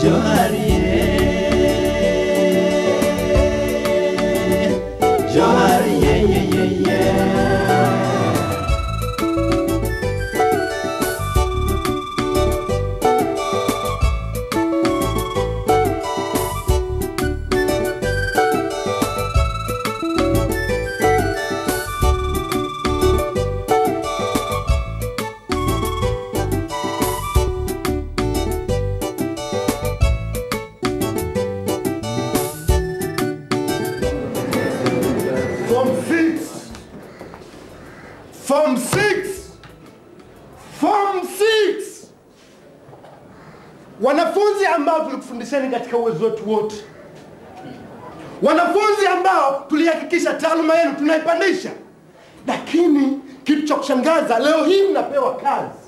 Johari, Johari, Wanafunzi ambao tulikufundisheni katika uwezo wetu wote. Wanafunzi ambao tulihakikisha taaluma yenu tunaipandisha. Lakini kitu cha kushangaza leo hii mnapewa kazi.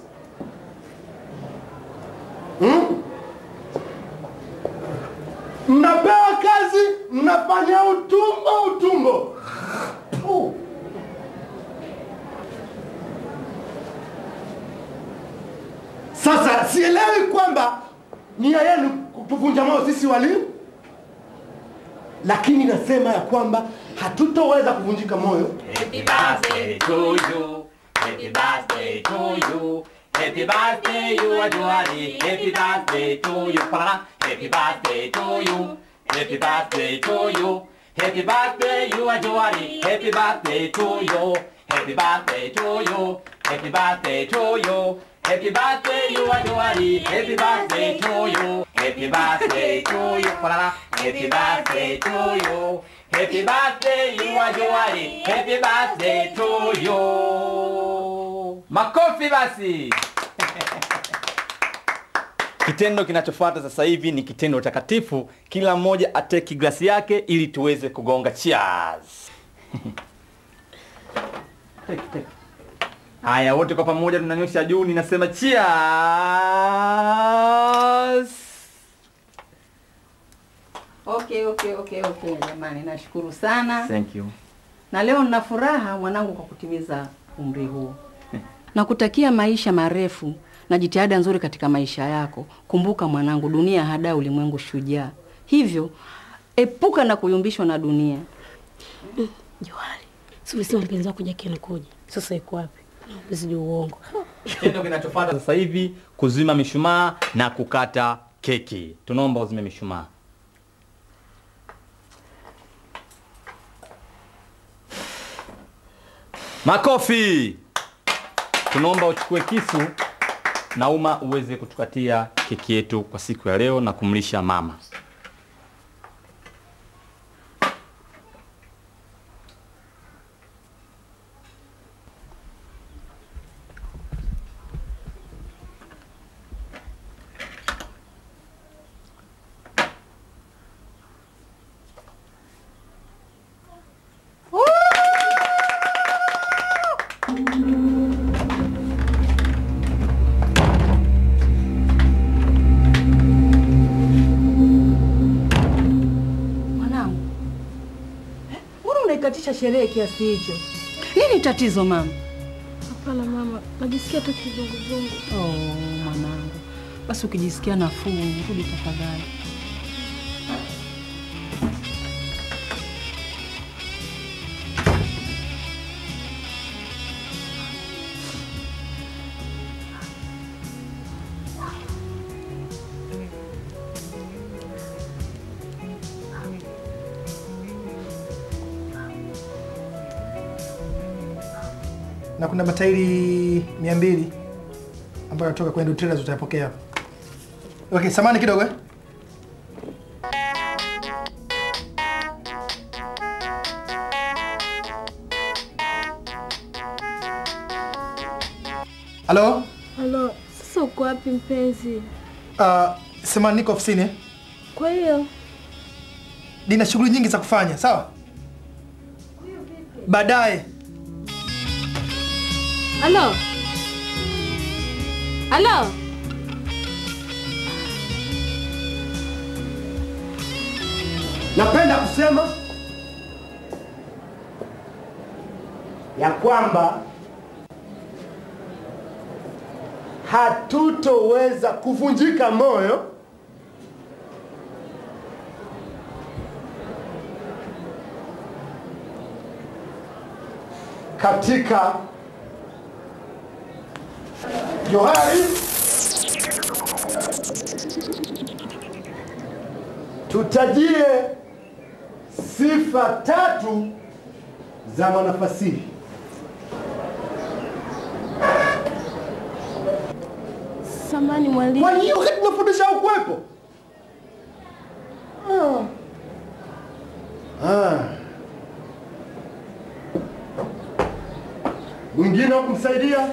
Mnapewa kazi, mnafanya utumbo. Sasa sielewi kwamba nia yenu kutuvunja moyo sisi walimu, lakini nasema ya kwamba hatutoweza kuvunjika moyo. Happy birthday to you. Happy birthday to you. Happy birthday you Johari. Happy birthday to you. Happy birthday to you. Happy birthday to you. Happy birthday you Johari. Happy birthday to you. Happy birthday to you. Happy birthday to you. Happy birthday you Johari. Happy birthday to you. Happy birthday to you. Happy birthday to you. Happy birthday you Johari. Happy birthday to you. Makofi basi. Kitendo kinachofuata sasa hivi ni kitendo takatifu. Kila mmoja ateki glasi yake ili tuweze kugonga. Cheers. Take. Haya, wote kwa pamoja tunanyosha juu, ninasema cheers. Okay jamani, nashukuru sana. Thank you. Na leo nina furaha mwanangu kwa kutimiza umri huu. Nakutakia maisha marefu na jitihada nzuri katika maisha yako. Kumbuka mwanangu, dunia hada ulimwengu shujaa. Hivyo epuka na kuyumbishwa na dunia. Johari, sio mpenzi wako Jackie anakuja. Sasa yuko wapi? Usije uongo. Kitendo kinachofuata sasa hivi kuzima mishumaa na kukata keki. Tunaomba uzime mishumaa. Makofi. Tunaomba uchukue kisu na uma uweze kutukatia keki yetu kwa siku ya leo na kumlisha mama. Katisha sherehe kiasi hicho. Nini tatizo mama? Hapana mama, najisikia tu kizunguzungu. Mwanangu. Basi ukijisikia nafuu, rudi tafadhali. Na kuna matairi 200 ambayo yanatoka kwenye trailers utayapokea. Okay, samani kidogo eh. Halo? Halo, sasa uko wapi mpenzi? Samani niko ofisini eh. Kwa hiyo nina shughuli nyingi za kufanya, sawa? Baadaye. Halo? Halo? Napenda kusema ya kwamba hatutoweza kuvunjika moyo katika Johari, tutajie sifa 3 za mwanafasihi. Samani mwalimu. Kwa hiyo wakati tunafundisha au kuwepo? Mwingine wa kumsaidia?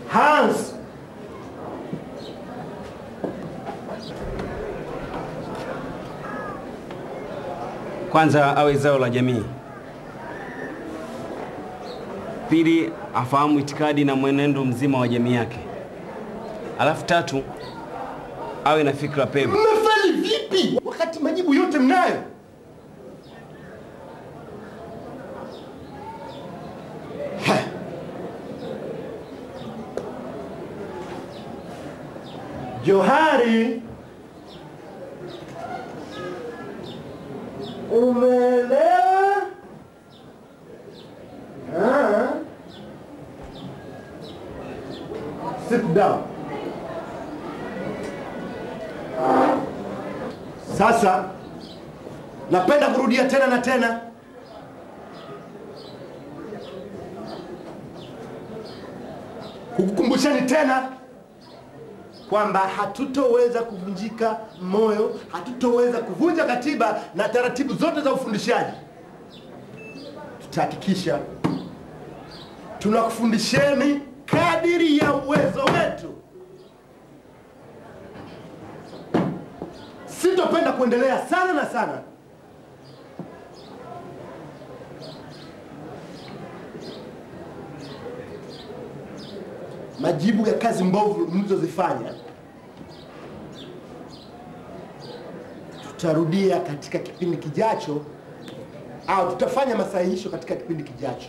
Hans. Kwanza awe zao la jamii. Pili, afahamu itikadi na mwenendo mzima wa jamii yake. Alafu 3, awe na fikra pevu. Mmefeli vipi wakati majibu yote mnayo? Johari, umeelewa? Sit down. Sasa napenda kurudia tena na tena. Kukukumbusheni tena kwamba hatutoweza kuvunjika moyo, hatutoweza kuvunja katiba na taratibu zote za ufundishaji. Tutahakikisha tunakufundisheni kadiri ya uwezo wetu. Sitopenda kuendelea sana na sana. Majibu ya kazi mbovu mlizozifanya tutarudia katika kipindi kijacho, au tutafanya masahihisho katika kipindi kijacho.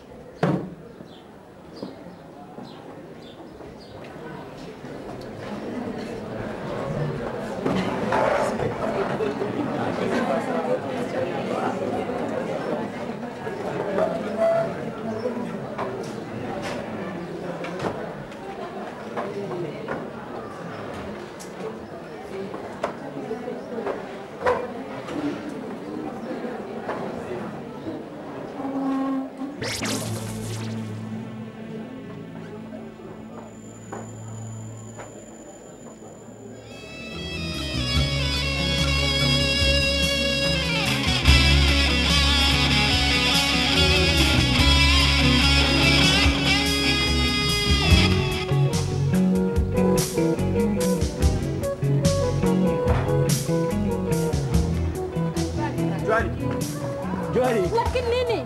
Johari. Lakini nini?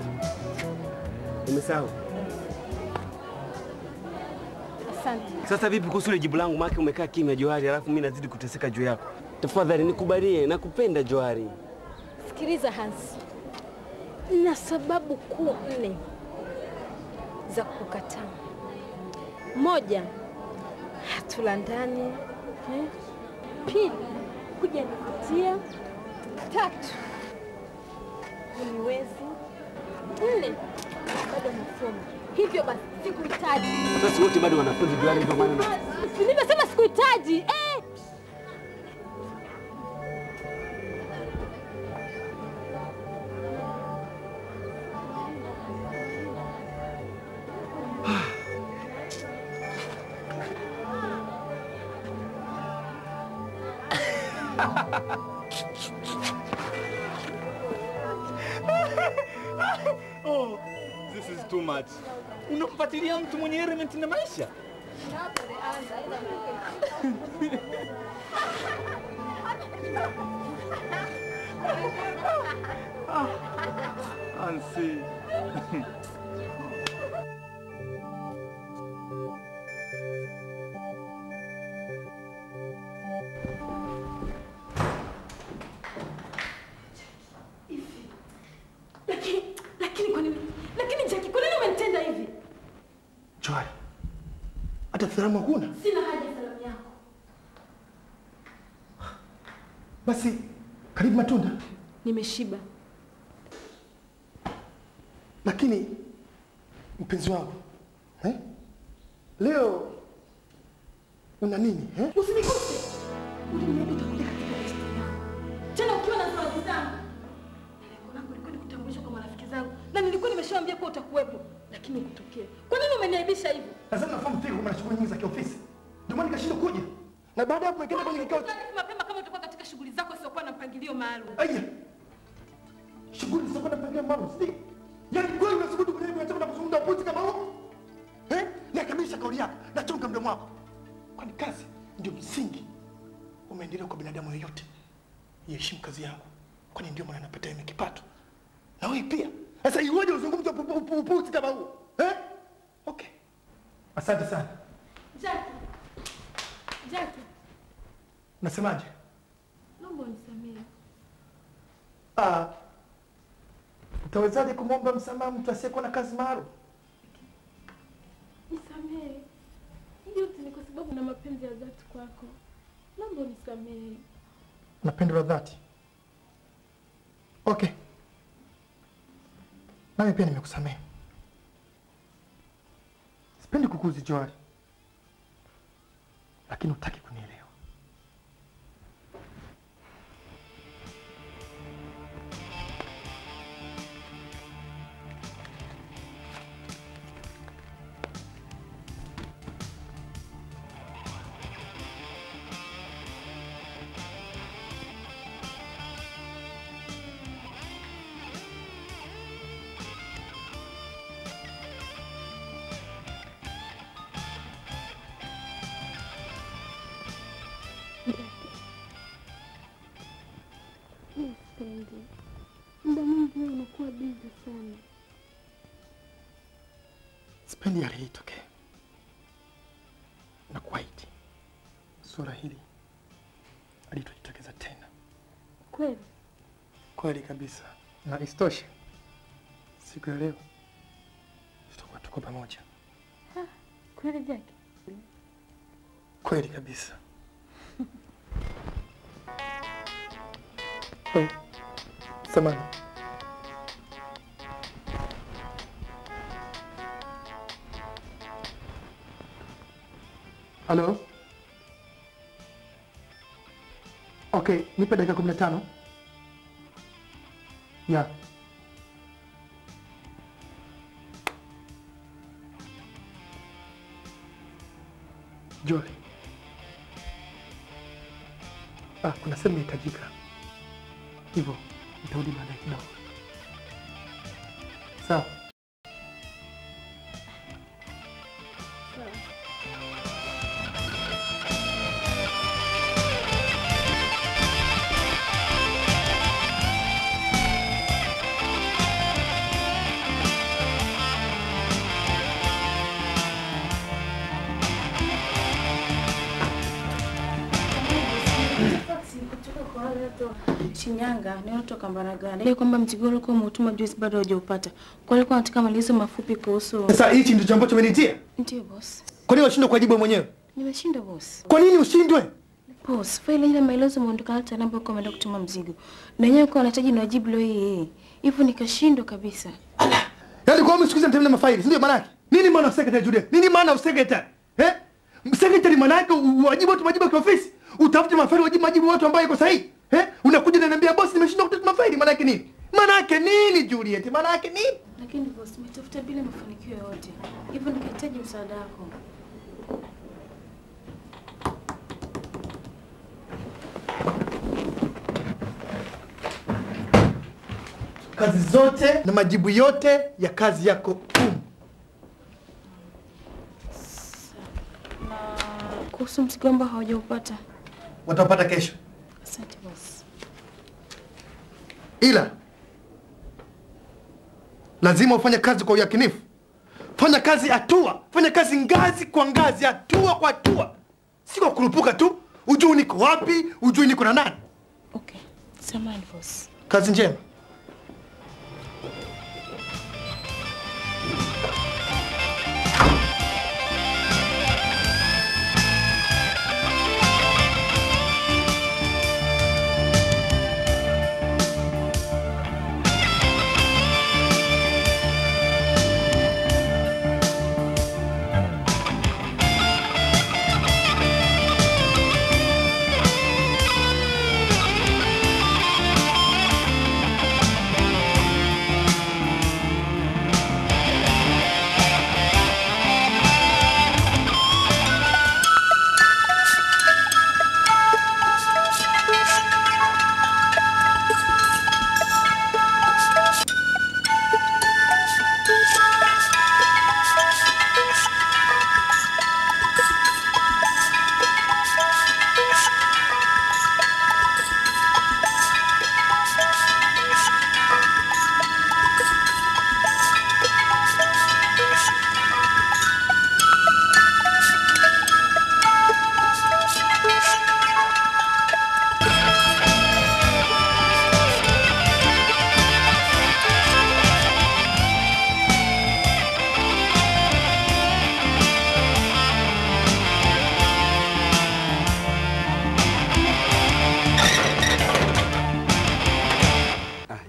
Umesahau. Asante. Sasa vipi kuhusu ile jibu langu? Maana umekaa kimya Johari, alafu mimi nazidi kuteseka juu yako. Tafadhali nikubalie, nakupenda Johari. Sikiliza Hans. Na sababu kuu 4 za kukataa. 1, hatulandani. 2, hujanivutia. 3, uniwezi. 4, bado masomo. Hivyo basi sikuhitaji. Sasa wote bado wanafunzi Johari, ndio maana nimesema sikuhitaji. Oh, this is too much. Unampatilia mtu mwenye element na maisha? Ansi. Lakini kwa nini? Lakini Jackie, kwa nini umenitenda hivi? salamu hakuna? Sina haja ya salamu yako. Basi karibu matunda. Nimeshiba. Lakini mpenzi wangu, leo una nini? Usiniguse. Uliniambia utakuja katika restaurant yangu. Tena ukiwa na zawadi zangu. Lengo langu lilikuwa nikutambulisha kwa marafiki zangu. Na nilikuwa nimeshawaambia kwa utakuwepo, lakini hukutokea. Kwa nini umeniaibisha hivi? Sasa nafahamu fika kuna shughuli nyingi za kiofisi. Ndio maana nikashindwa kuja. Na baada ya hapo nikaenda kwenye kikao. Mapema kama utakuwa katika shughuli zako siokuwa na mpangilio maalum. Aya. Shughuli zako na mpangilio maalum, si? Yaani kweli unasubutu kwenye unataka na kuzungumza upuzi kama huo? Nakamilisha kauli yako, nachunga mdomo wako. Kwani kazi ndio msingi wa maendeleo kwa binadamu yoyote. Iheshimu kazi yako. Kwani ndio maana napata mimi kipato. Na wewe pia. Sasa iweje uzungumze upuzi kama huo? Okay. Asante sana. Jackie. Nasemaje? Naomba unisamehe. Utawezaje kumwomba msamaha mtu asiyekuwa na kazi maalum? Nisamehe. Yote ni kwa sababu na mapenzi ya dhati kwako. Naomba unisamehe. Na pendo la dhati. Okay. Nami pia nimekusamehe. Sipendi kukuzi Johari. Lakini hutaki kunielewa. Muda mwingi wewe unakuwa busy sana. Sipendi hali hii itokee. Na kuahidi sura hili halitojitokeza tena. Kweli? Kweli kabisa. Na isitoshe siku ya leo tutakuwa tuko pamoja. Kweli Jackie? Kweli kabisa. Samahani. Halo? Okay, nipe dakika 15. Yeah. Joy. Kuna sehemu inahitajika. Hivyo, nitarudi baadaye kidogo. Sawa. Shinyanga ni watu Kambaragani. Ile kwamba mzigo wako umetuma juice bado hujaupata. Kwa hiyo nataka maelezo mafupi kuhusu. Sasa hichi ndio ambacho umenitia? Ndio boss. Kwa nini unashindwa kujibu mwenyewe? Nimeshinda boss. Kwa nini ushindwe? Boss, faili ile maelezo muondoka hata namba kwa kwenda kutuma mzigo. Na yeye kwa anahitaji niwajibu leo hii. Hivyo nikashindwa kabisa. Yaani kwa msikiza nitemele mafaili, ndio maana yake. Nini maana of secretary Julia? Nini maana of secretary? Secretary maana yake wajibu watu majibu kwa ofisi. Utafute mafaili majibu watu ambao iko sahihi. Unakuja na niambia boss nimeshindwa kutafuta mafaili, maana yake nini? Maana yake nini Juliet? Maana yake nini? Lakini boss, nimetafuta bila mafanikio yote. Hivyo nikahitaji msaada wako. Kazi zote na majibu yote ya kazi yako. Na kuhusu mzigo ambao haujaupata. Watapata kesho. Asante boss. Ila lazima ufanye kazi kwa uyakinifu. Fanya kazi hatua, fanya kazi ngazi kwa ngazi, hatua kwa hatua. Sio kurupuka tu, ujue niko wapi, ujue niko na nani. Okay. Samahani boss. Kazi njema.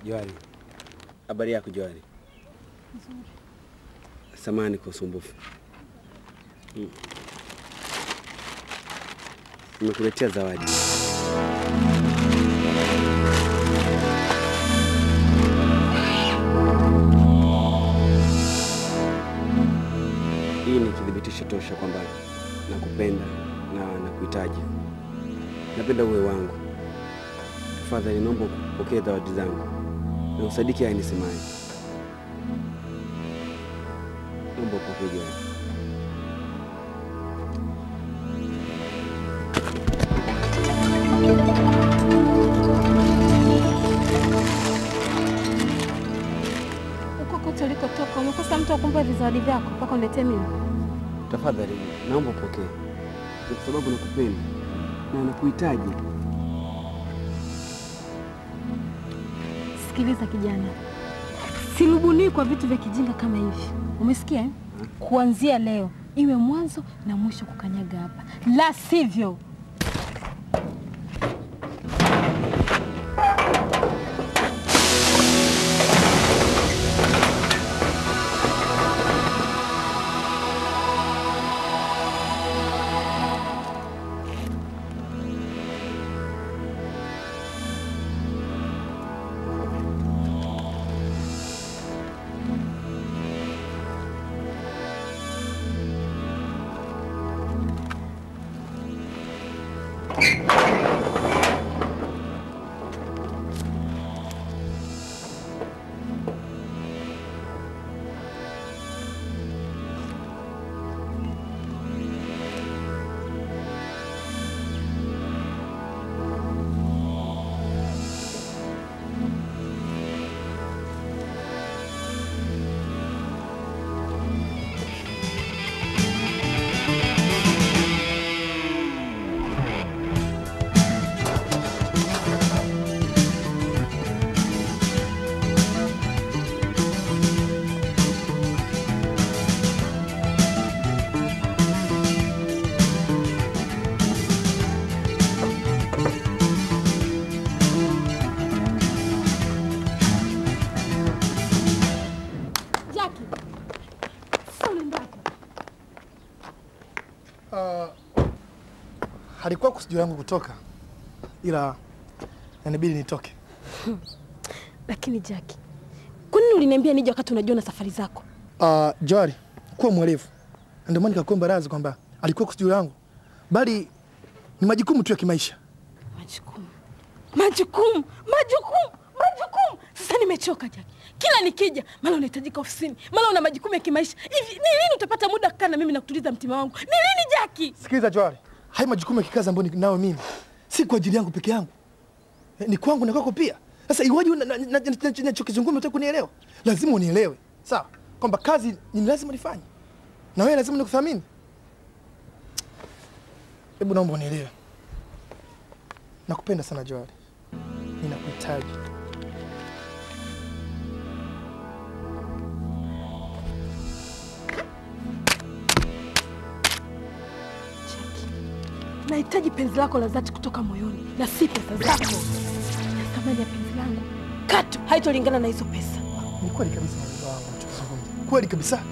Johari. Habari yako Johari? Nzuri. Samahani kwa usumbufu. Nimekuletea zawadi. Hii ni kidhibitisho tosha kwamba nakupenda na nakuhitaji. Napenda uwe wangu. Tafadhali naomba upokee zawadi zangu na usadiki haya nisemayo. Naomba upokee Johari. Uko kote ulikotoka umekosa mtu akumpa vizawadi vyako mpaka uniletee mimi. Tafadhali naomba upokee. Kwa sababu nakupenda na nakuhitaji. Sikiliza kijana. Silubuni kwa vitu vya kijinga kama hivi. Umesikia? Kuanzia leo iwe mwanzo na mwisho kukanyaga hapa. La sivyo halikuwa kusudio yangu kutoka, ila inabidi nitoke. Lakini Jackie, kwa nini uliniambia nije wakati unajua na safari zako? Johari, kuwa mwelevu. Ndio maana nikakuomba radhi kwamba alikuwa kusudio yangu, bali ni majukumu tu ya kimaisha. Majukumu. Sasa nimechoka Jackie. Kila nikija, mara unahitajika ofisini, mara una majukumu ya kimaisha. Hivi ni lini utapata muda kukaa na mimi na kutuliza mtima wangu? Ni lini Jackie? Sikiliza Johari, hai majukumu ya kikazi ambayo ninao mimi si kwa ajili yangu peke yangu. Ni kwangu na kwako pia. Sasa iwaje ninachokizungumza unataka kunielewa? Lazima unielewe. Sawa? Kwamba kazi ni lazima nifanye. Na wewe lazima nikuthamini. Hebu naomba unielewe. Nakupenda sana Johari. Ninakuhitaji. Nahitaji penzi lako la dhati kutoka moyoni na si pesa zako. Na thamani ya penzi langu katu haitolingana na hizo pesa. Ni kweli kabisa mwanzo wangu unachozungumza. Kweli kabisa.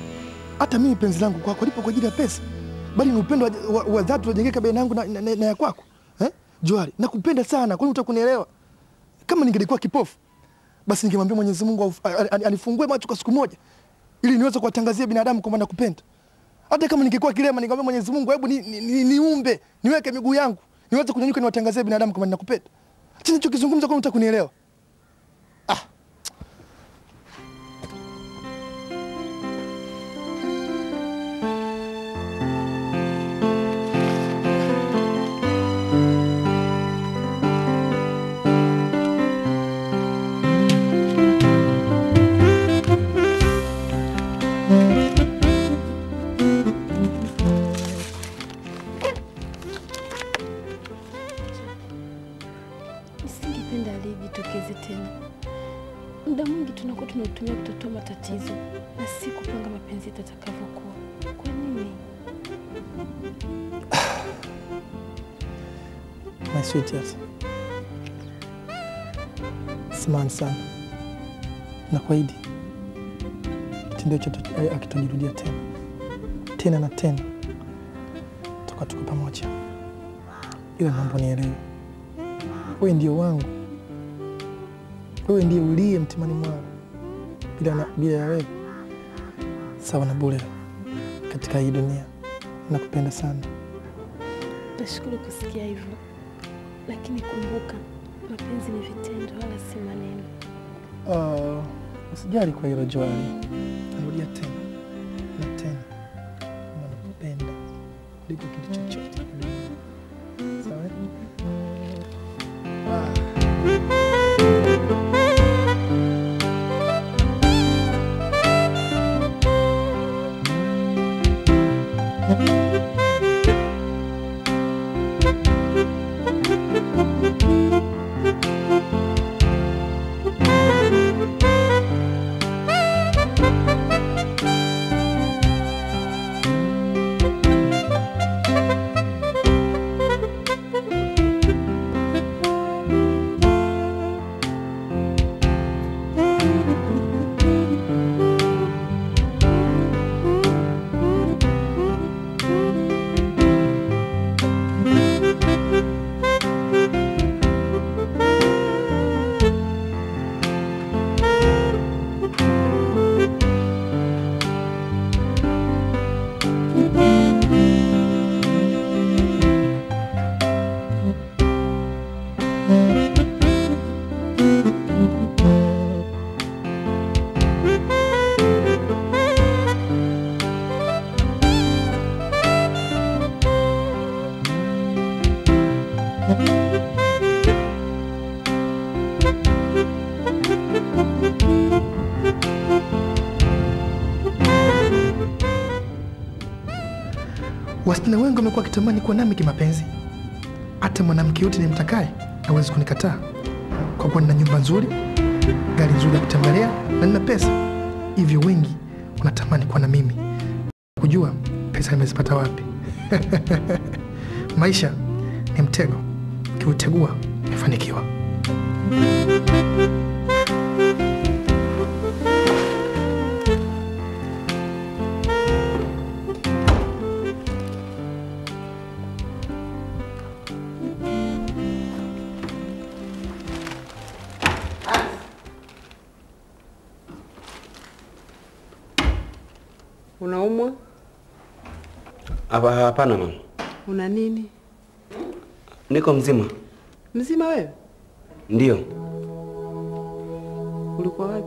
Hata mimi penzi langu kwako lipo kwa ajili ya pesa. Bali ni upendo wa dhati uliojengeka baina yangu na ya kwako. Johari, nakupenda sana. Kwani utakunielewa? Kama ningelikuwa kipofu, basi ningemwambia Mwenyezi Mungu anifungue macho kwa siku moja ili niweze kuwatangazia binadamu kwamba nakupenda. Hata kama ningekuwa kilema ningemwambia Mwenyezi Mungu, hebu niumbe, niweke miguu yangu, niweze kunyanyuka niwatangazie binadamu kwamba ninakupenda. Acha nichokizungumza kwani utakunielewa? Nisingependa alijitokeze tena. Muda mwingi tunakuwa tunautumia kutatua matatizo na si kupanga mapenzi yatakavyokuwa. Kwa nini? My sweetheart. Samahani sana. Na kuahidi kitendo hicho akitojirudia tena na tena, tuko pamoja. Ila naomba nielewe, wewe ndio wangu, wewe ndiye uliye mtimani mwangu. Bila ya wewe sawa na bure katika hii dunia. Nakupenda sana. Nashukuru kusikia hivyo, lakini kumbuka, mapenzi ni vitendo wala si maneno. Usijali kwa hilo Joali. Narudia tena na tena, nakupenda kuliko kitu chochote. Sawa? Wasichana wengi wamekuwa kitamani kuwa nami kimapenzi. Hata mwanamke yote nimtakaye hawezi kunikataa, kwa kuwa nina nyumba nzuri, gari nzuri ya kutembelea na nina pesa. Hivyo wengi wanatamani kuwa na mimi, kujua pesa nimezipata wapi. Maisha ni mtego, ukiutegua umefanikiwa. Unaumwa? Hapana mama. Una nini? Niko mzima. Mzima wewe? Ndio. Ulikuwa wapi?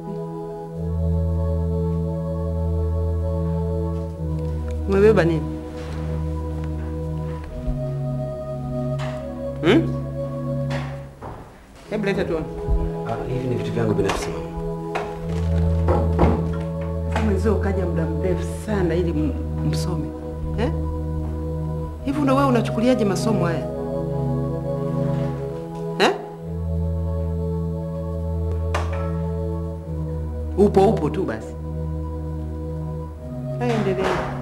Umebeba nini? Hebu leta tuone. Hivi ni vitu vyangu binafsi mama. Mwenzio ukaja muda mrefu sana ili msome. Hivi wewe unachukuliaje masomo haya? Upo tu basi. Haya, endelea.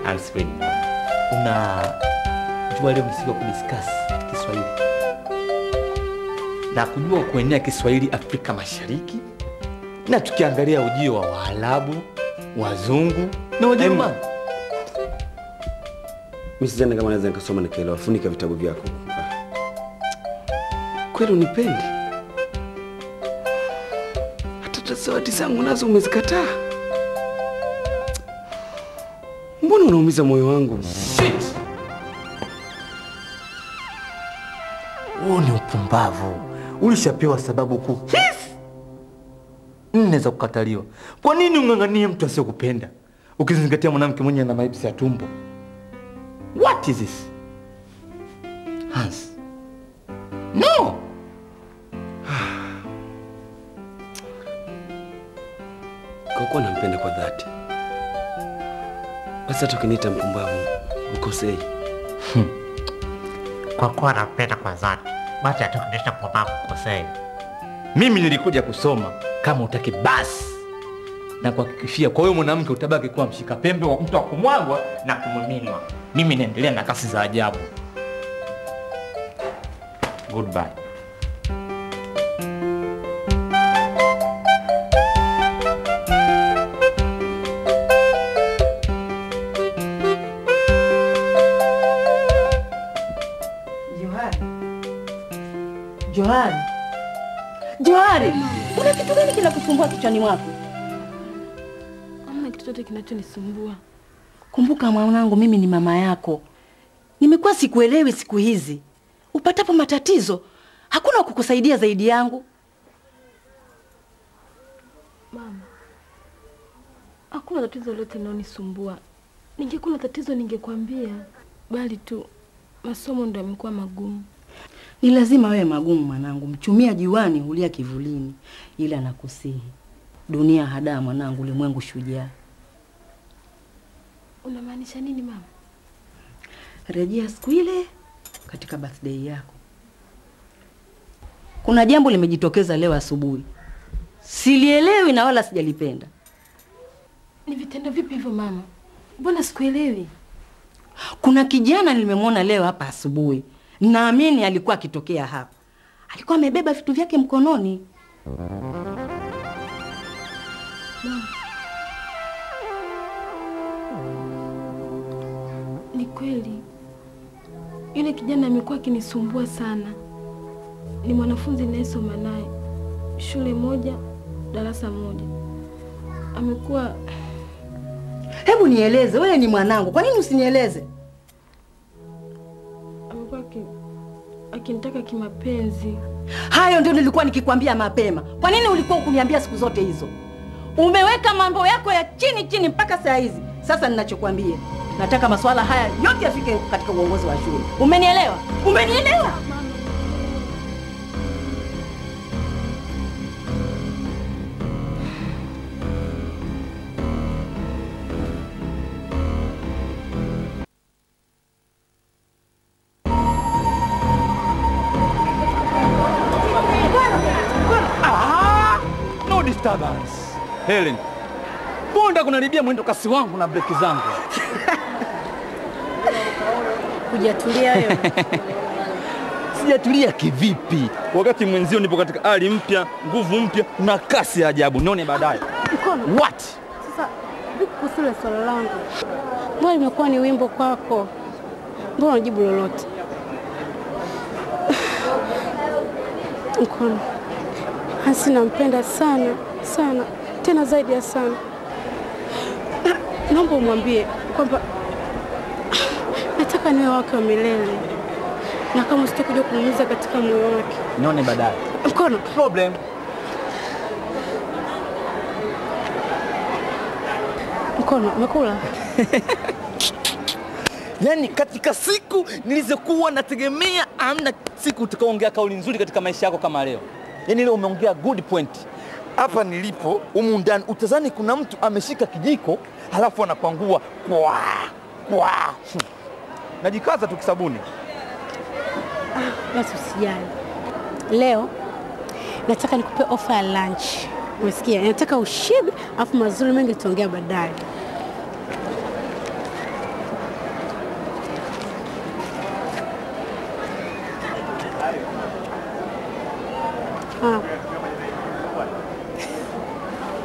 Alfred, unajua leo msiba kudiscuss Kiswahili na kujua kuenea Kiswahili Afrika Mashariki, na tukiangalia ujio wa Waarabu, Wazungu na Wajerumani. Mimi sidhani kama naweza nikasoma nikaelewa. Funika vitabu vyako. Kweli unipendi? Hata zawadi zangu nazo umezikataa. Mbona unaumiza moyo wangu? Shit! Huo ni upumbavu. Ulishapewa sababu kuu 4 za kukataliwa. Kwa nini ung'ang'anie mtu asiyekupenda ukizingatia mwanamke mwenye ana maibsi ya tumbo? What is this? Hans. No! Kwa kuwa nampenda kwa dhati, basi hata ukiniita mpumbavu ukosei. kwa kuwa nampenda kwa dhati, basi atakuonyesha kwamba kukosea. Mimi nilikuja kusoma, kama utaki basi. Na kuhakikishia kwa hiyo mwanamke utabaki kuwa mshika pembe wa mtu wa kumwagwa na kumuminwa. Mimi naendelea na kasi za ajabu. Goodbye. Johari. Johari, kuna kitu gani kinakusumbua kichwani mwako? Hamna kitu chochote kinachonisumbua. Kumbuka mwanangu, mimi ni mama yako. Nimekuwa sikuelewi siku hizi. Upatapo matatizo, hakuna kukusaidia zaidi yangu. Mama, hakuna tatizo lolote linalonisumbua. Ningekuwa na tatizo ningekwambia, bali tu masomo ndio yamekuwa magumu. Ni lazima wewe magumu mwanangu. Mchumia jiwani hulia kivulini. Ila nakusihi, dunia hadaa mwanangu, ulimwengu shujaa. Unamaanisha nini mama? Rejea siku ile katika birthday yako. Kuna jambo limejitokeza leo asubuhi. Silielewi na wala sijalipenda. Ni vitendo vipi hivyo mama? Mbona sikuelewi? Kuna kijana nilimemwona leo hapa asubuhi. Naamini alikuwa akitokea hapa. Alikuwa amebeba vitu vyake mkononi. Mama, ni kweli yule kijana amekuwa akinisumbua sana. Ni mwanafunzi ninayesoma naye shule moja, darasa moja. Amekuwa... Hebu nieleze, wewe ni mwanangu. Kwa nini usinieleze? Amekuwa akinitaka kimapenzi. Hayo ndio nilikuwa nikikwambia mapema. Kwa nini ulikuwa ukuniambia siku zote hizo? Umeweka mambo yako ya chini chini mpaka saa hizi. Sasa ninachokuambia, nataka masuala haya yote yafike katika uongozi wa shule. Umenielewa? Umenielewa? No disturbance. Helen, mbona kunaribia mwendo kasi wangu na breki zangu? Hujatulia wewe? Sijatulia kivipi? Wakati mwenzio nipo katika hali mpya, nguvu mpya na kasi ya ajabu. Nione baadaye. Mkono. What? Sasa vipi kuhusu swala langu? Mbona imekuwa ni wimbo kwako? Mbona unajibu lolote? Mkono. Hansi nampenda sana, sana. Tena zaidi ya sana. Naomba umwambie kwamba nataka niwe wake wa milele. Na kama usitakuja kumuumiza katika moyo wake. Nione baadaye. Mkono. Problem. Mkono, umekula? Yaani katika siku nilizokuwa nategemea amna siku utakaoongea kauli nzuri katika maisha yako kama leo. Yaani leo umeongea good point. Hapa nilipo humu ndani utazani kuna mtu ameshika kijiko halafu anakwangua kwa. Najikaza tu kisabuni. Basi usijali. Leo nataka nikupe offer ya lunch. Umesikia? Nataka ushibe afu mazuri mengi tuongea baadaye.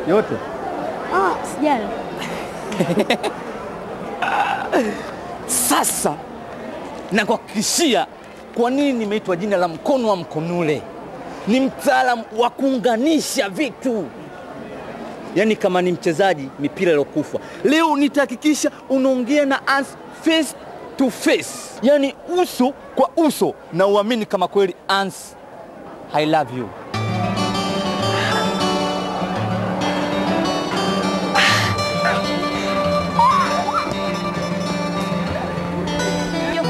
Yote? Sijali. Sasa nakuhakikishia kwa nini nimeitwa jina la mkono wa mkonule. Ni mtaalamu wa kuunganisha vitu. Yaani kama ni mchezaji mipira iliyokufa. Leo nitahakikisha unaongea na us face to face. Yaani uso kwa uso na uamini kama kweli Ans, I love you.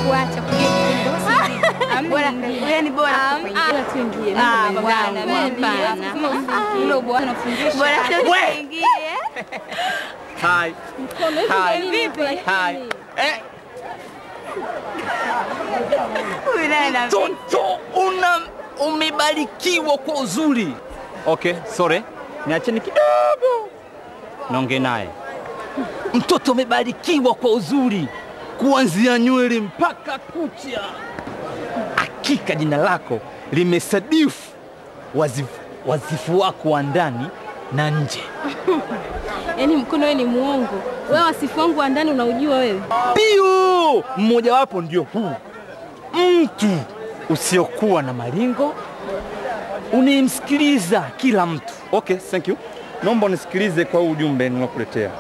Kuacha bora ni bora kuingia tuingie. Bwana hapana. Hilo bwana fundisha. Bora tuingie. Hi. Hi. Vipi? Hi. Una Bwana. Mtoto umebarikiwa kwa uzuri. Okay, sorry. Niacheni kidogo. Naongea naye. Mtoto umebarikiwa kwa uzuri. Kuanzia nywele mpaka kucha. Hakika jina lako limesadifu wazifu wako wa ndani na nje. Yaani mkono wewe ni muongo. Wewe wasifu wangu wa ndani unaujua wewe? Pio! Mmoja wapo ndio huu. Mtu usiokuwa na maringo, unimsikiliza kila mtu. Okay, thank you. Naomba unisikilize kwa ujumbe ninakuletea.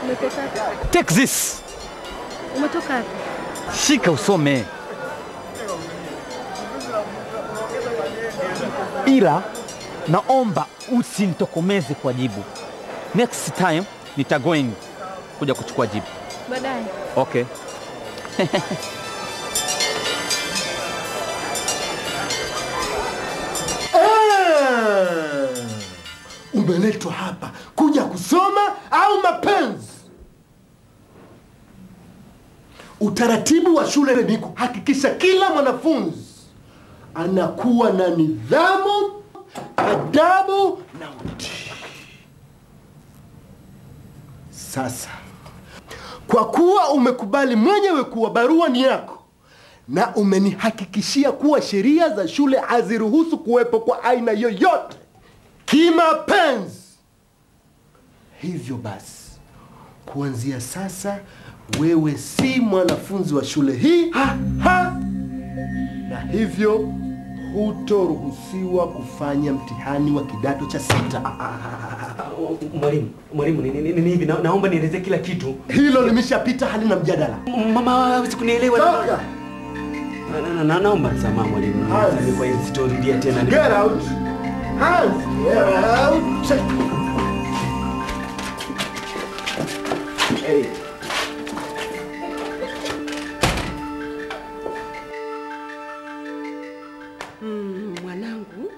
Umetoka? Take this. Umetoka? Shika usome. Ila naomba usinitokomeze kwa jibu. Next time nitagoing kuja kuchukua jibu. Baadaye. Okay. Umeletwa hapa kuja kusoma au mapenzi? Utaratibu wa shule ni kuhakikisha kila mwanafunzi anakuwa na nidhamu, adabu na utii. Sasa, kwa kuwa umekubali mwenyewe kuwa barua ni yako na umenihakikishia kuwa sheria za shule haziruhusu kuwepo kwa aina yoyote kimapenzi, hivyo basi kuanzia sasa wewe si mwanafunzi wa shule hii na hivyo hutoruhusiwa kufanya mtihani wa kidato cha 6. Mwalimu, ni hivi, naomba nieleze kila kitu. Hilo limeshapita, halina mjadala. Mama hawezi kunielewa. Toka. Naomba msamaha mwalimu. Kwa hiyo sitorudia tena. Get out. Hands, get out. Hey. Mwanangu,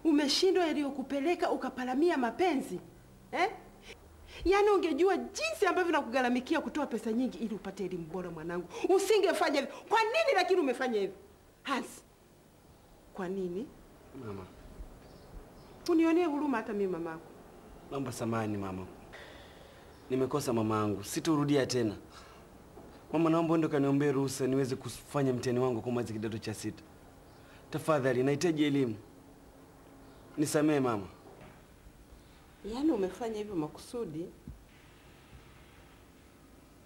umeshindwa yaliyokupeleka ukapalamia mapenzi eh? Yaani ungejua jinsi ambavyo nakugharamikia kutoa pesa nyingi ili upate elimu bora mwanangu, usingefanya hivyo. Kwa nini lakini umefanya hivyo? Hans, kwa nini? Mama, unionee huruma hata mimi mamako. Naomba samahani mama. Nimekosa mamangu, sitorudia tena. Mama, naomba uende kaniombee ruhusa niweze kufanya mtihani wangu kwa mwezi kidato cha 6. Tafadhali, nahitaji elimu. Nisamee mama. Yaani umefanya hivyo makusudi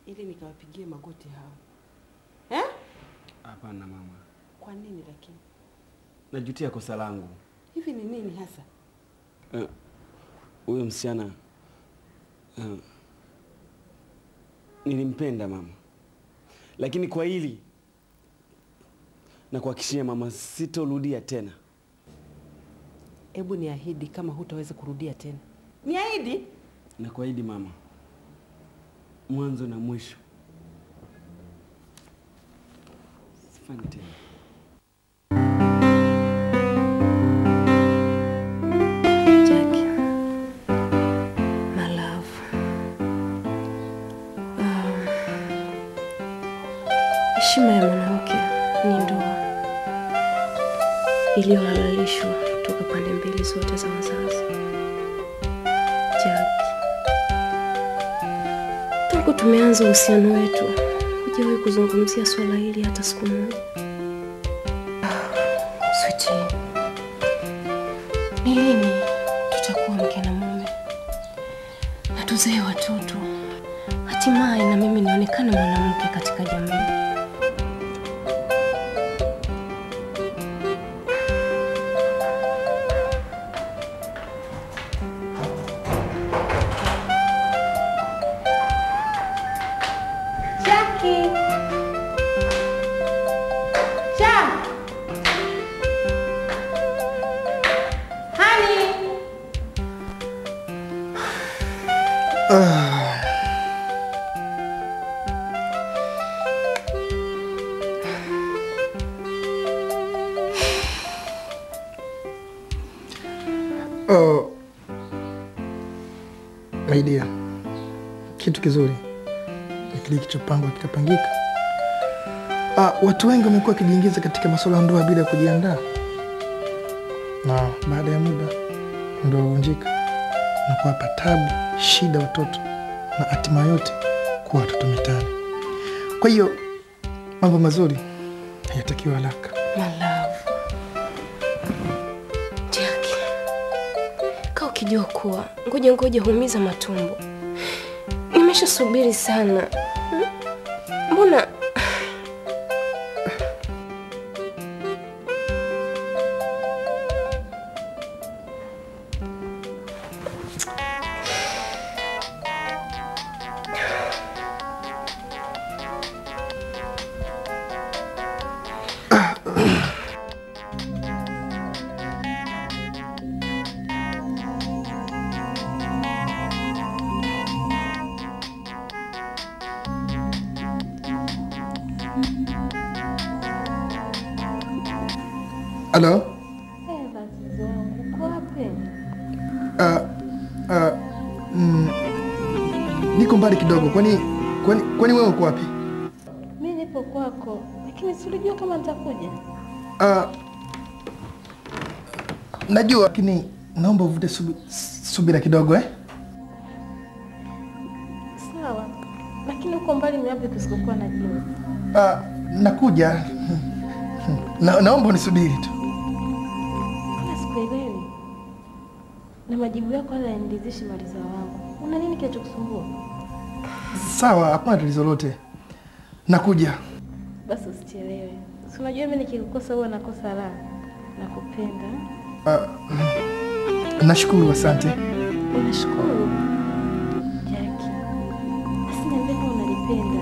ili nikawapigie magoti hao. Eh? Hapana mama. Kwa nini lakini? Najutia kosa langu. Hivi ni nini hasa? Huyo msichana nilimpenda mama. Lakini kwa hili na kuhakikishia mama, sitorudia tena. Hebu niahidi kama hutaweza kurudia tena. Niahidi? Na kuahidi mama, mwanzo na mwisho sifanyi tena. Jackie, my love. Heshima ya mwanamke ni ndoa iliyohalalishwa kutoka pande mbili zote za wazazi. Jackie, tangu tumeanza uhusiano wetu, hujawahi kuzungumzia swala hili hata siku moja. Sweetie, ni lini tutakuwa mke na mume na tuzae watoto, hatimaye na mimi nionekane mwanamke katika jamii? My dear, kitu kizuri na kile kilichopangwa kikapangika. Watu wengi wamekuwa wakijiingiza katika masuala ya ndoa bila kujiandaa, na baada ya muda ndoa huvunjika na kuwapa tabu, shida watoto, na hatima yote kuwa watoto mitaani. Kwa hiyo mambo mazuri hayatakiwa haraka. My love. Jackie, kaa ukijua kuwa ngoja huumiza matumbo. Nimeshasubiri sana. Mbona Hello? Niko mbali kidogo. Kwani wewe uko wapi? Mimi nipo kwako, lakini si ulijua kama nitakuja. Najua, lakini naomba uvute subira kidogo Sawa. Lakini uko mbali ni wapi kusikokuwa na jibu? Nakuja. Naomba unisubiri tu. Sikuelewi. Na majibu yako wala yandizishi maliza wangu. Una nini kinachokusumbua? Sawa, hapana tatizo lolote. Nakuja. Basi usichelewe. Si unajua mimi nikikukosa huwa nakosa raha. Nakupenda. Nashukuru, asante. Unashukuru? Jackie. Basi niambie kama unanipenda.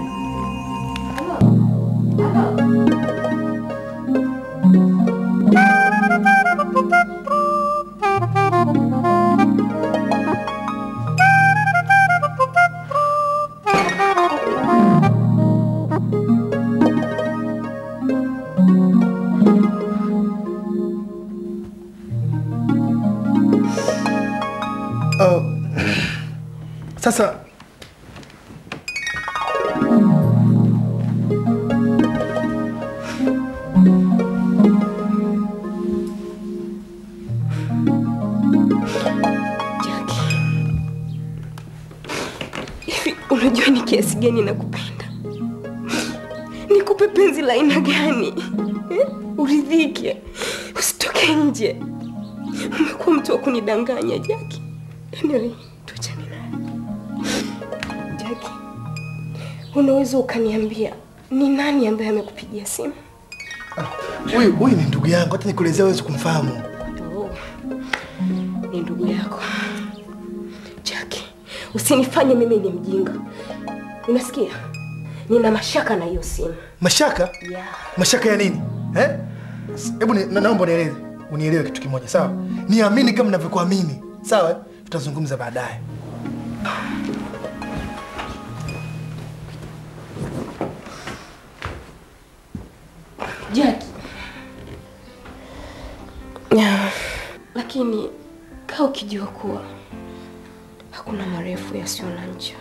Sasa unajua ni kiasi gani nakupenda? Nikupe penzi la aina gani? Uridhike, usitoke nje. Umekuwa mtu wa kunidanganya, Jackie. Anyway, tuachane naye. Jackie, unaweza ukaniambia ni nani ambaye amekupigia simu? Huyu ni ndugu yangu, hata nikuelezea wewe kumfahamu. Ni ndugu yako. Jackie, usinifanye mimi ni mjinga. Unasikia? Nina mashaka na hiyo simu. Mashaka? Yeah. Mashaka ya nini? Hebu naomba unielewe kitu kimoja, sawa? Niamini kama ninavyokuamini. Sawa? Tutazungumza baadaye. Jackie. Yeah. Lakini kaa ukijua kuwa hakuna marefu yasiyo na ncha.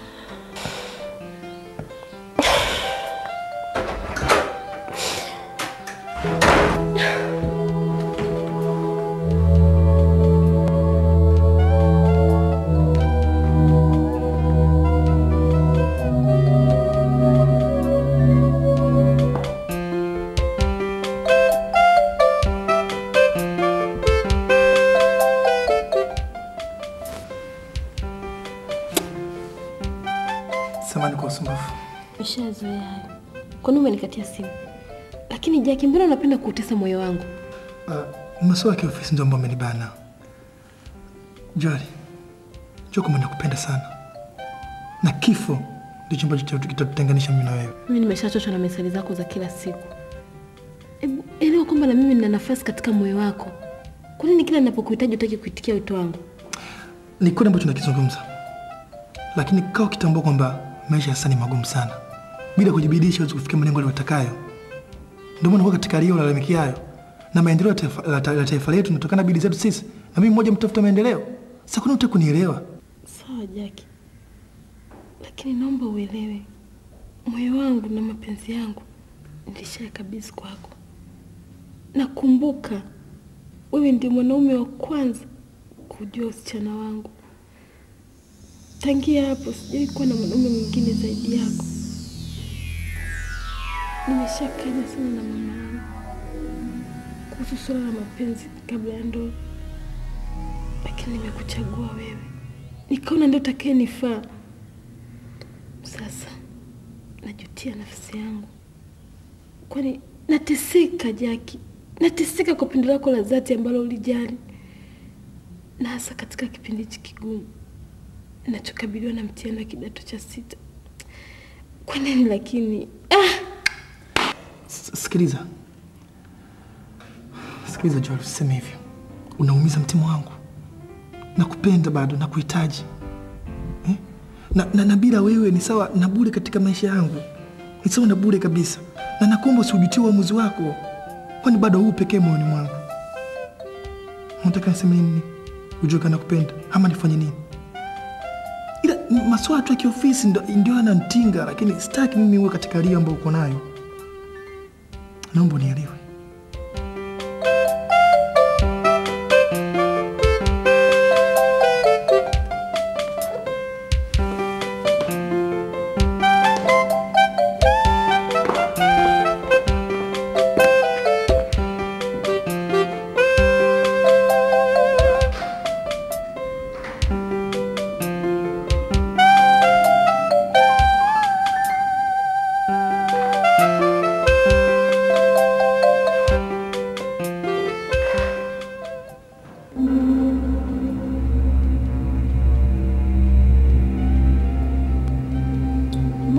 Samahani kwa usumbufu. Nishazoea hayo. Kwa nini umenikatia simu? Lakini Jackie, mbona unapenda kuutesa moyo wangu? Masuala ya ofisi ndio mambo amenibana. Jory, njoo kama nakupenda sana. Na kifo ndicho ambacho kitatutenganisha mimi na wewe. Mimi nimeshachoshwa na mesali zako za kila siku. Hebu elewa kwamba na mimi nina nafasi katika moyo wako. Kwa nini kila ninapokuhitaji utaki kuitikia wito wangu? Ni kweli ambacho tunakizungumza. Lakini kaa ukitambua kwamba maisha sasa ni magumu sana. Bila kujibidisha huwezi kufikia malengo unayotakayo. Ndio maana katika hali hiyo lalamiki hayo. Na maendeleo ya taifa letu yanatokana na bidii zetu sisi. Na mimi mmoja mtafuta maendeleo. Sasa kuna unataka kunielewa? Sawa Jackie. Lakini naomba uelewe. moyo wangu na mapenzi yangu nilishakabidhi kwako. Nakumbuka wewe ndiye mwanaume wa kwanza kujua usichana wangu. Tangia hapo sijawahi kuwa na mwanaume mwingine zaidi yako. Nimeshakanya sana na mama yangu kuhusu swala la mapenzi kabla ya ndoa, lakini nimekuchagua wewe, nikaona ndio utakayenifaa. Sasa najutia nafsi yangu, kwani nateseka Jackie, nateseka kwa pendo lako la dhati ambalo ulijali, na hasa katika kipindi hiki kigumu ninachokabiliwa na mtihani wa kidato cha 6. Kwa nini lakini Sikiliza Joel, usiseme hivyo. Unaumiza mtima wangu. Nakupenda bado, nakuhitaji. Na bila wewe ni sawa na bure katika maisha yangu. Ni sawa na bure kabisa. Na nakuomba usijutie uamuzi wako. Kwani bado huu pekee moyoni mwangu. Unataka niseme nini? Ujue kana nakupenda ama nifanye nini? Ila maswala tu ya kiofisi ndio yananitinga, lakini sitaki mimi uwe katika hali ambayo uko nayo. Naomba unielewe.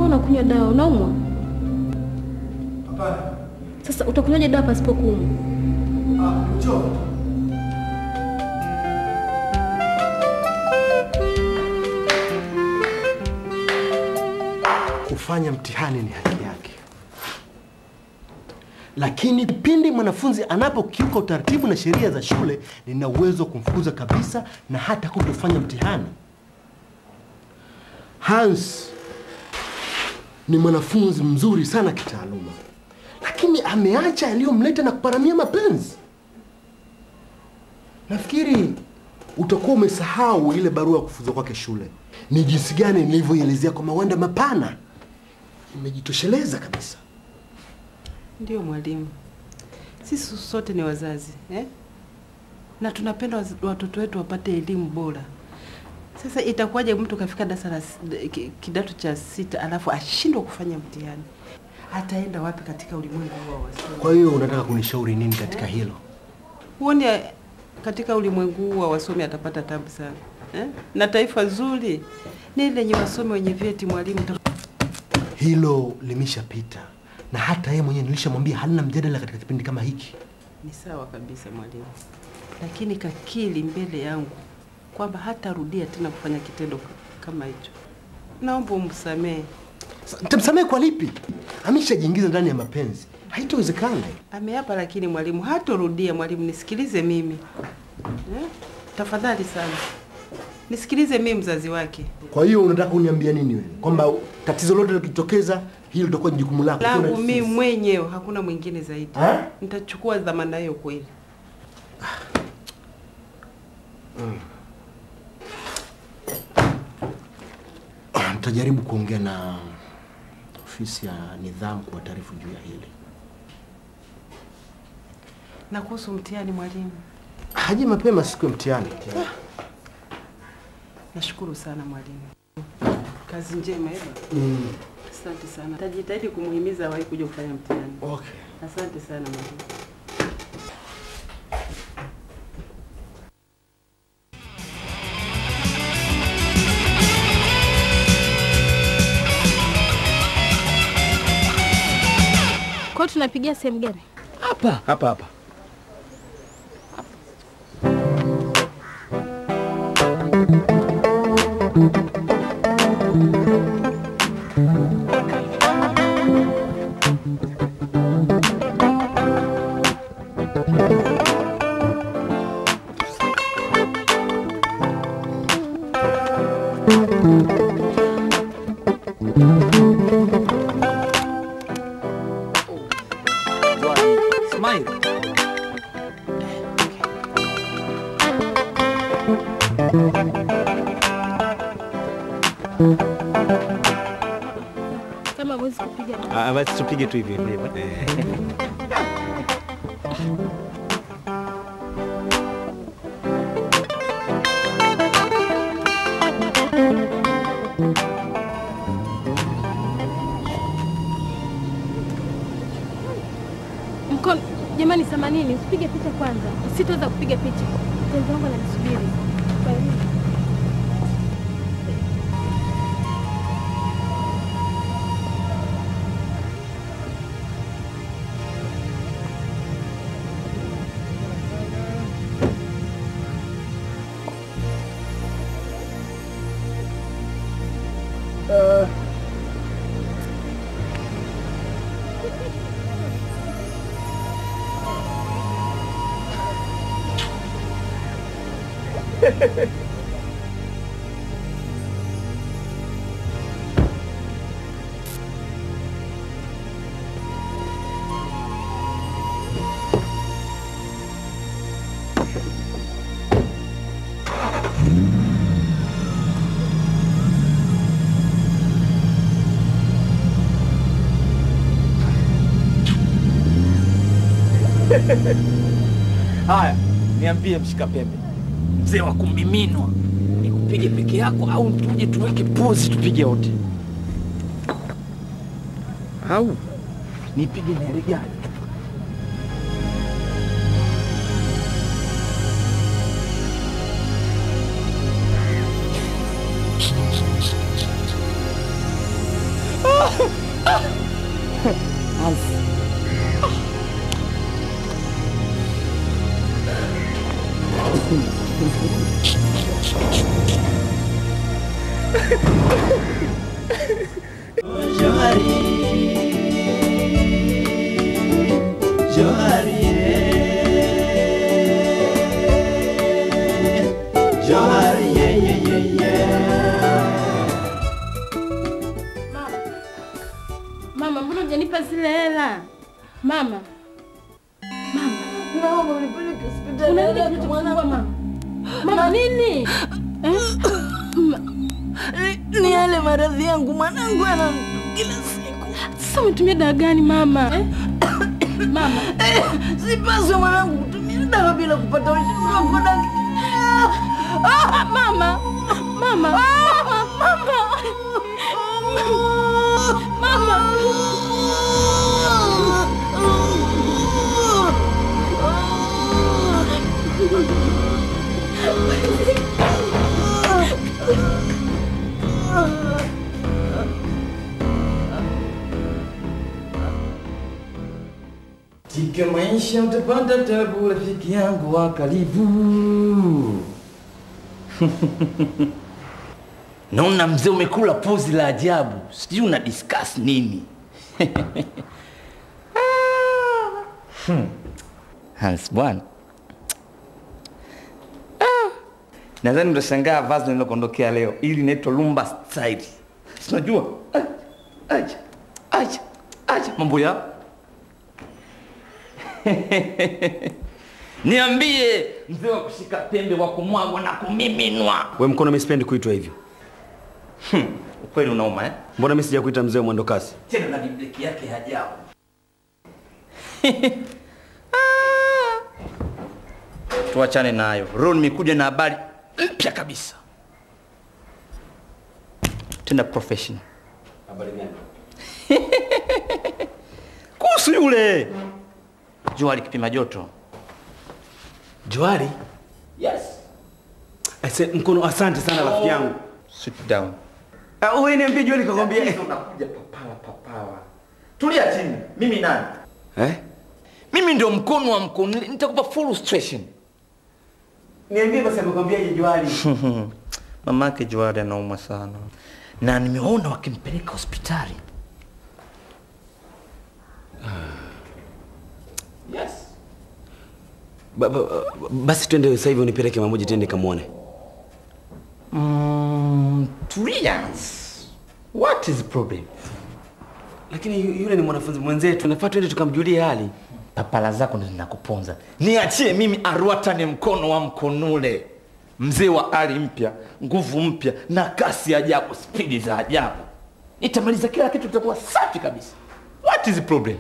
unakunywa dawa unaumwa? Hapana. Sasa utakunywaje dawa pasipo kuumwa? Njoo. Kufanya mtihani ni haki yake, lakini pindi mwanafunzi anapokiuka utaratibu na sheria za shule, nina uwezo kumfukuza kabisa na hata kutofanya mtihani. Hans ni mwanafunzi mzuri sana kitaaluma, lakini ameacha aliyomleta na kuparamia mapenzi. Nafikiri utakuwa umesahau ile barua ya kufuzwa kwake shule. Ni jinsi gani nilivyoelezea kwa mawanda mapana. Nimejitosheleza kabisa. Ndio mwalimu. Sisi sote ni wazazi, na tunapenda watoto wetu wapate elimu bora. Sasa itakuwaje mtu kafika darasa la kidato cha 6 alafu ashindwe kufanya mtihani? Ataenda wapi katika ulimwengu wa wasomi? Kwa hiyo unataka kunishauri nini katika hilo? Uone katika ulimwengu wa wasomi atapata tabu sana. Na taifa zuri ni lenye wasomi wenye vyeti mwalimu. Hilo limeshapita. Na hata yeye mwenyewe nilishamwambia halina mjadala katika kipindi kama hiki. Ni sawa kabisa mwalimu. Lakini kakili mbele yangu kwamba hatarudia tena kufanya kitendo kama hicho. Naomba umsamehe. Nitamsamehe kwa lipi? Ameshajiingiza ndani ya mapenzi. Haitowezekana. Ameapa, lakini mwalimu hatarudia. Mwalimu, nisikilize mimi. Tafadhali sana. Nisikilize mimi, mzazi wake. Kwa hiyo unataka uniambia nini wewe? Kwamba tatizo lote likitokeza hilo litakuwa jukumu lako. Langu mimi mwenyewe, hakuna mwingine zaidi. Nitachukua dhamana hiyo kweli. Nitajaribu kuongea na ofisi ya nidhamu kwa taarifa juu ya hili. Na kuhusu mtihani mwalimu? Haje mapema siku ya mtihani. Nashukuru sana mwalimu. Kazi njema hiyo. Asante sana. Nitajitahidi kumuhimiza awahi kuja kufanya mtihani. Okay. Asante sana mwalimu. Kwa tunapigia sehemu gani? Hapa, hapa hapa. Kama huwezi kupiga Basi tupige tu hivi ndivyo. mkono. Jamani, samanini, usipige picha kwanza. Sitaweza kupiga picha. Mpenzi wangu ananisubiri. Kwa hiyo Haya, niambie mshika pembe. Mzee wa kumiminwa. Nikupige peke yako au tuje tuweke pose tupige wote? Au nipige na ile gani? Mama, mbona hujanipa zile hela? Mama. Naomba unipeleke hospitali. Unaenda kumwona mama? Mama nini? Ni yale maradhi yangu, mwanangu ana kila siku. Sasa umetumia dawa gani mama? Mama, sipaswi mwanangu kutumia dawa bila kupata ushauri wa daktari. Mama. Mama. Mama. Katika maisha utapata tabu, rafiki yangu wa karibu. Naona mzee umekula pozi la ajabu. Sijui una discuss nini? Hans bwana. Nadhani utashangaa vazi nilokondokea leo. Ili linaitwa Lumba style. Unajua? Acha mambo ya. Niambie, mzee wa kushika pembe wa kumwagwa na kumiminwa. Wewe mkono mimi sipendi kuitwa hivyo. Ukweli unauma eh? Mbona mimi sijakuita mzee wa mwendo kasi? Tena na bibliki yake hajabu. Tuachane nayo. Ron nimekuja na habari mpya kabisa. Tena professional. Habari gani? Kuhusu yule Johari kipima joto. Johari? Yes. Mkono, asante sana rafiki yangu. Sit down. Wewe niambie Johari kakwambia. Unakuja papawa. Tulia chini. Mimi nani? Mimi ndio mkono wa mkono. Nitakupa full illustration. Niambie basi amekwambiaje Johari? Mamake Johari anauma sana. Na nimeona wakimpeleka hospitali. Yes. Basi twende sasa hivi unipeleke mamoja twende kamuone. Trians. What is the problem? Lakini yule ni mwanafunzi mwenzetu, tunafaa twende tukamjulie hali. Papala zako ndo zinakuponza. Niachie mimi Arwata ni mkono wa mkonule. Mzee wa hali mpya, nguvu mpya na kasi ajabu, spidi za ajabu. Nitamaliza kila kitu, tutakuwa safi kabisa. What is the problem?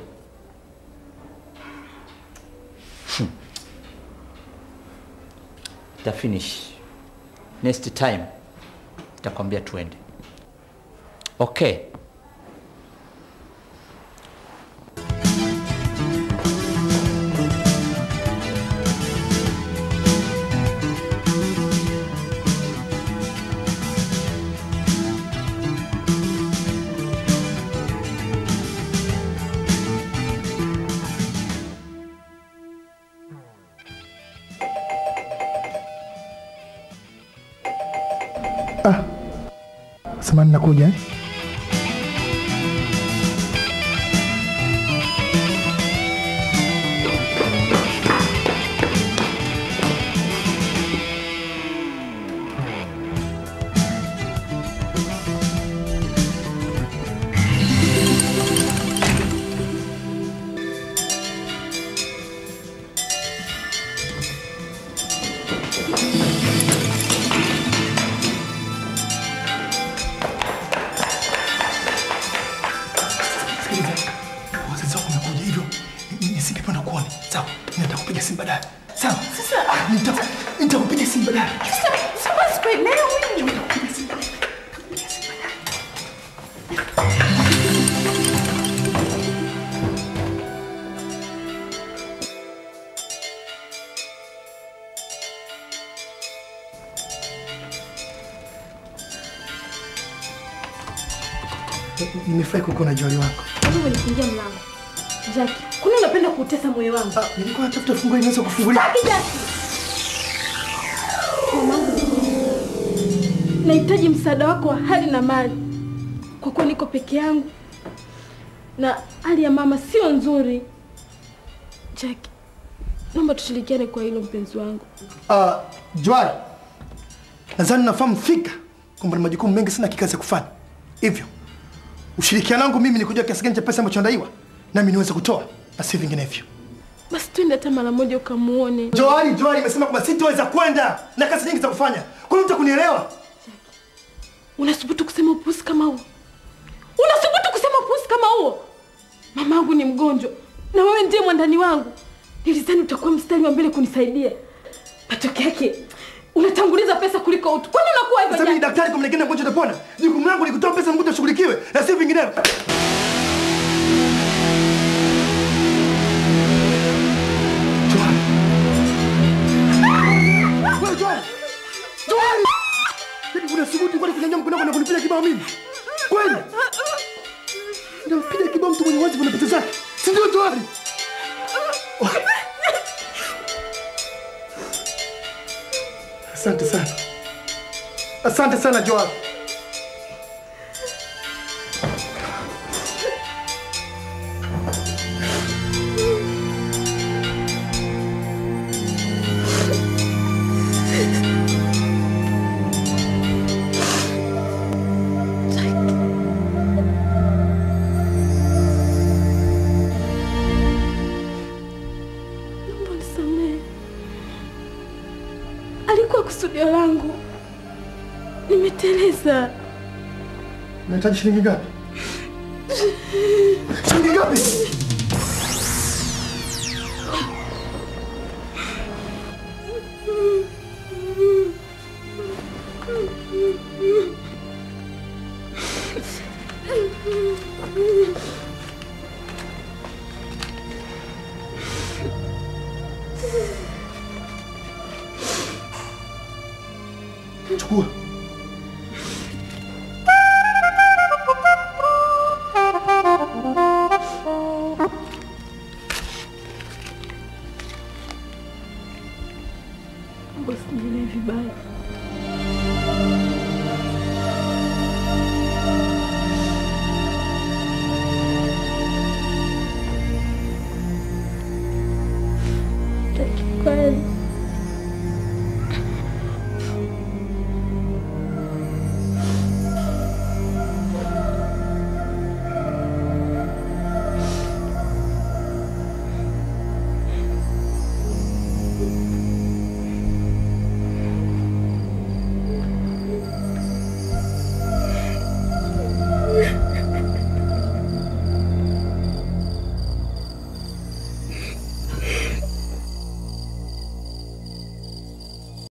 Ta finish. Next time nitakwambia tuende. Okay. Samahani nakuja eh? Nimefurahi kukuona Joali wako. Wewe unifungia mlango. Jackie, kuna unapenda kutesa moyo wangu? Nilikuwa natafuta funguo inaweza kufungulia. Jackie. Mamangu. Nahitaji msaada wako wa hali na mali. Kwa kuwa niko peke yangu. Na hali ya mama sio nzuri. Jackie, naomba tushirikiane kwa hilo mpenzi wangu. Joali. Nadhani nafahamu fika kwamba na majukumu mengi sana kikazi ya kufanya. Hivyo ushirikiano wangu mimi ni kujua kiasi gani cha pesa ambacho ndaiwa nami niweze kutoa na si vinginevyo. Basi twende hata mara moja ukamuone. Joali imesema kwamba sitaweza kwenda na kazi nyingi za kufanya. Kwa nini utakunielewa? Unasubutu kusema upusi kama huo? Unasubutu kusema upusi kama huo? Mamangu ni mgonjwa na wewe ndiye mwandani wangu. Nilizani utakuwa mstari wa mbele kunisaidia. Matokeo yake unatanguliza pesa kuliko utu. Kwani unakuwa hivyo? Sasa mimi daktari kwa mlegenda mgonjwa utapona. Jukumu langu ni kutoa pesa mgonjwa ashughulikiwe na si vinginevyo. Joali! Hivi unasubutu kwani kunyanyua mkono wako na kunipiga kibao mimi? Kweli? Unampiga kibao mtu mwenye wajibu na pesa zake. Si ndio Joali? Asante sana. Asante sana Joali. Alikuwa kusudio langu. Nimeteleza. Unahitaji shilingi ngapi? Shilingi ngapi?